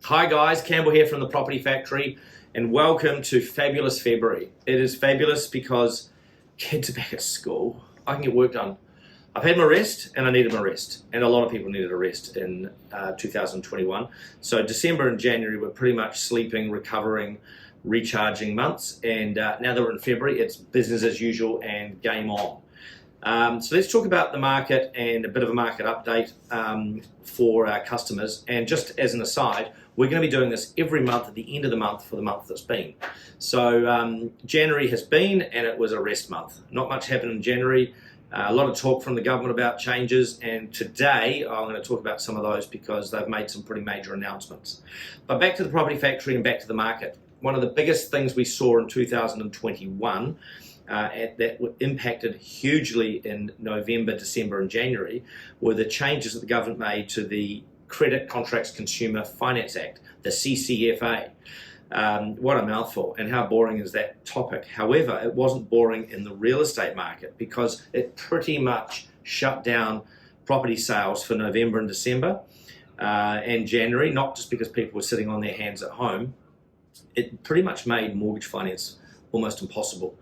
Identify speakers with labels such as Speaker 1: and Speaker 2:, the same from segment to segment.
Speaker 1: Hi guys, Campbell here from the Property Factory and welcome to Fabulous February. It is fabulous because kids are back at school. I can get work done. I've had my rest and I needed my rest, and a lot of people needed a rest in 2021. So December and January were pretty much sleeping, recovering, recharging months, and now that we're in February, it's business as usual and game on. So let's talk about the market and a bit of a market update for our customers. And just as an aside, we're going to be doing this every month at the end of the month for the month that's been. So January has been, and it was a rest month. Not much happened in January. A lot of talk from the government about changes, and today I'm going to talk about some of those because they've made some pretty major announcements. But back to the Property Factory and back to the market. One of the biggest things we saw in 2021 that impacted hugely in November, December and January were the changes that the government made to the Credit Contracts Consumer Finance Act, the CCFA. What a mouthful, and how boring is that topic. However, it wasn't boring in the real estate market because it pretty much shut down property sales for November and December and January, not just because people were sitting on their hands at home. It pretty much made mortgage finance almost impossible.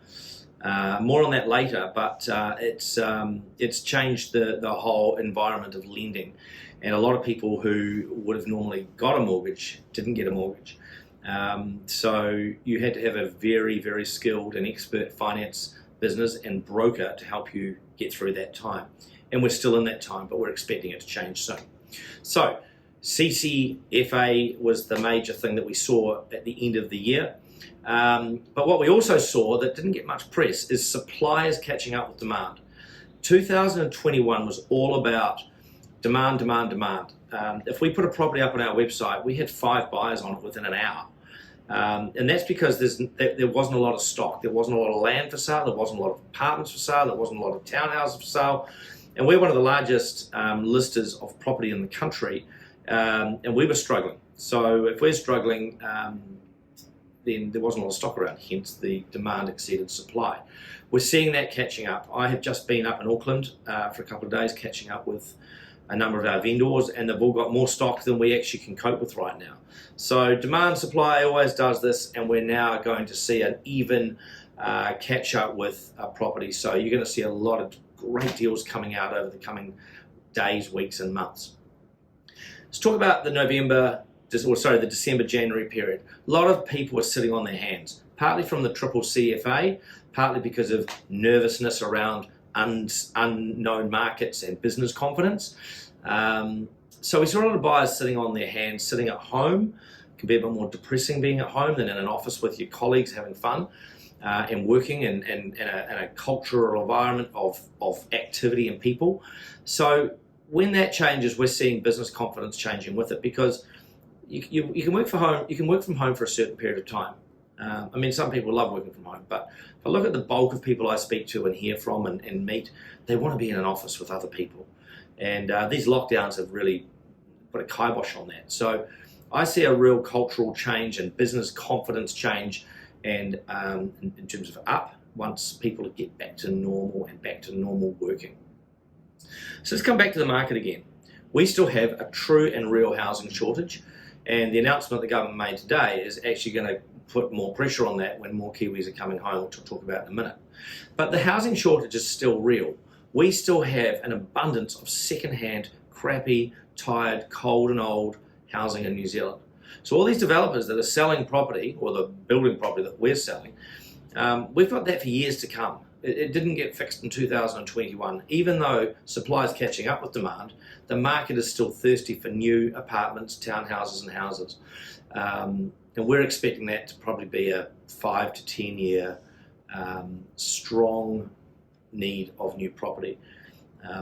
Speaker 1: More on that later, but it's changed the whole environment of lending, and a lot of people who would have normally got a mortgage didn't get a mortgage. So you had to have a very, very skilled and expert finance business and broker to help you get through that time. And we're still in that time, but we're expecting it to change soon. So CCFA was the major thing that we saw at the end of the year. But what we also saw that didn't get much press is suppliers catching up with demand. 2021 was all about demand. If we put a property up on our website, we had 5 buyers on it within an hour. And that's because there wasn't a lot of stock. There wasn't a lot of land for sale. There wasn't a lot of apartments for sale. There wasn't a lot of townhouses for sale. And we're one of the largest listers of property in the country. And we were struggling. So if we're struggling, then there wasn't a lot of stock around, hence the demand exceeded supply. We're seeing that catching up. I have just been up in Auckland for a couple of days catching up with a number of our vendors, and they've all got more stock than we actually can cope with right now. So demand supply always does this, and we're now going to see an even catch up with property. So you're going to see a lot of great deals coming out over the coming days, weeks and months. Let's talk about the December-January period. A lot of people were sitting on their hands, partly from the CCFA, partly because of nervousness around unknown markets and business confidence. So we saw a lot of buyers sitting on their hands, sitting at home. It can be a bit more depressing being at home than in an office with your colleagues having fun and working in a cultural environment of activity and people. So when that changes, we're seeing business confidence changing with it, because you can work from home. You can work from home for a certain period of time. I mean, some people love working from home, but if I look at the bulk of people I speak to and hear from and meet, they want to be in an office with other people. And these lockdowns have really put a kibosh on that. So I see a real cultural change and business confidence change, and in terms of up, once people get back to normal and back to normal working. So let's come back to the market again. We still have a true and real housing shortage, and the announcement the government made today is actually going to put more pressure on that when more Kiwis are coming home, which we'll talk about in a minute. But the housing shortage is still real. We still have an abundance of second-hand, crappy, tired, cold and old housing in New Zealand. So all these developers that are selling property, or the building property that we're selling, we've got that for years to come. It didn't get fixed in 2021. Even though supply is catching up with demand, the market is still thirsty for new apartments, townhouses and houses. And we're expecting that to probably be a 5 to 10 year strong need of new property.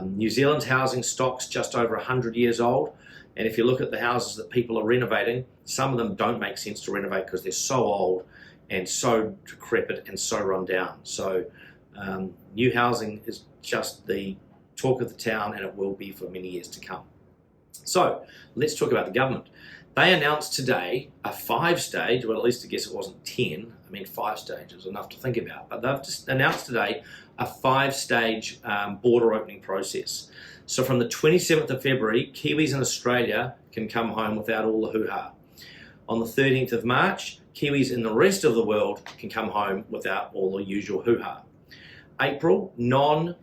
Speaker 1: New Zealand's housing stock's just over 100 years old, and if you look at the houses that people are renovating, some of them don't make sense to renovate because they're so old and so decrepit and so run down. So new housing is just the talk of the town, and it will be for many years to come. So let's talk about the government. They announced today a 5-stage, well, at least I guess it wasn't 10. I mean, 5 stages, enough to think about. But they've just announced today a 5-stage border opening process. So from the 27th of February, Kiwis in Australia can come home without all the hoo-ha. On the 13th of March, Kiwis in the rest of the world can come home without all the usual hoo-ha. April, non-visa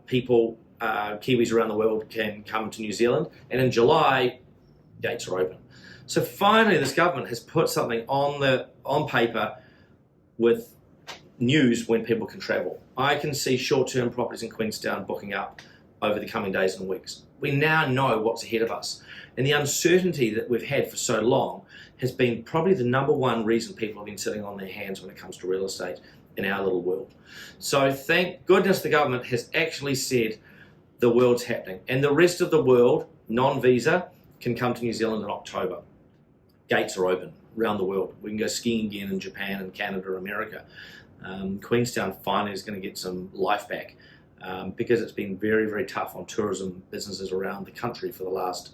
Speaker 1: people, Kiwis around the world can come to New Zealand. And in July, gates are open. So finally, this government has put something on paper with news when people can travel. I can see short-term properties in Queenstown booking up over the coming days and weeks. We now know what's ahead of us. And the uncertainty that we've had for so long has been probably the number one reason people have been sitting on their hands when it comes to real estate in our little world. So thank goodness the government has actually said the world's happening. And the rest of the world, non-visa, can come to New Zealand in October. Gates are open around the world. We can go skiing again in Japan and Canada, America. Queenstown finally is going to get some life back because it's been very, very tough on tourism businesses around the country for the last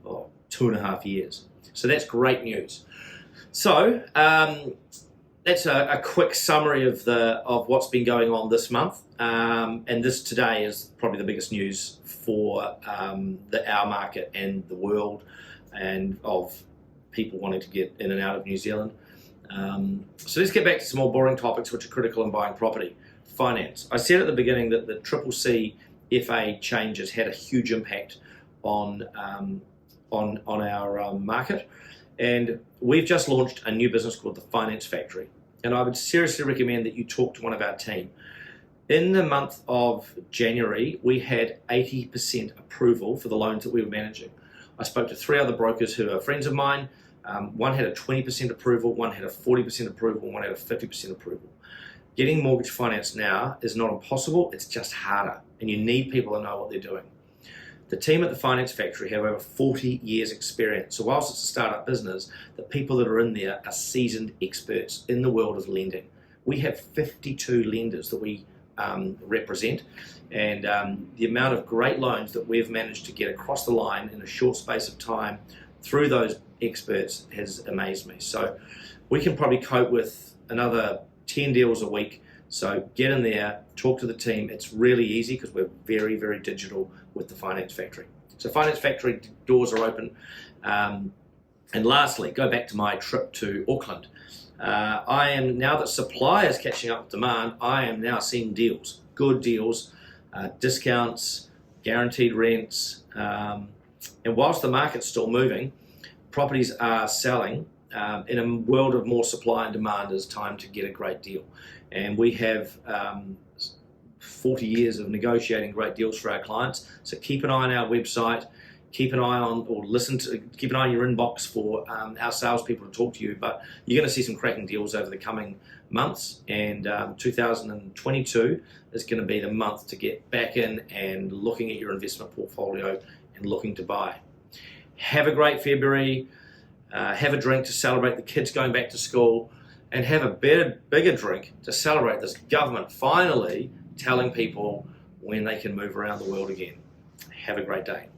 Speaker 1: 2.5 years. So that's great news. So that's a quick summary of what's been going on this month. And this today is probably the biggest news for our market and the world, and of people wanting to get in and out of New Zealand. So let's get back to some more boring topics which are critical in buying property. Finance. I said at the beginning that the CCCFA changes had a huge impact on our market, and we've just launched a new business called the Finance Factory, and I would seriously recommend that you talk to one of our team. In the month of January, we had 80% approval for the loans that we were managing. I spoke to 3 other brokers who are friends of mine. One had a 20% approval, one had a 40% approval, and one had a 50% approval. Getting mortgage finance now is not impossible, it's just harder, and you need people to know what they're doing. The team at the Finance Factory have over 40 years experience, so whilst it's a startup business, the people that are in there are seasoned experts in the world of lending. We have 52 lenders that we represent, and the amount of great loans that we've managed to get across the line in a short space of time through those experts has amazed me. So we can probably cope with another 10 deals a week. So get in there, talk to the team. It's really easy because we're very, very digital with the Finance Factory. So Finance Factory doors are open. And lastly, go back to my trip to Auckland. I am, now that supply is catching up with demand, I am now seeing deals, good deals, discounts, guaranteed rents. And whilst the market's still moving, properties are selling. In a world of more supply and demand, it's time to get a great deal. And we have 40 years of negotiating great deals for our clients. So keep an eye on our website, keep an eye on, or keep an eye on your inbox for our salespeople to talk to you. But you're going to see some cracking deals over the coming months. And 2022 is going to be the month to get back in and looking at your investment portfolio and looking to buy. Have a great February. Have a drink to celebrate the kids going back to school, and have a bigger drink to celebrate this government finally telling people when they can move around the world again. Have a great day.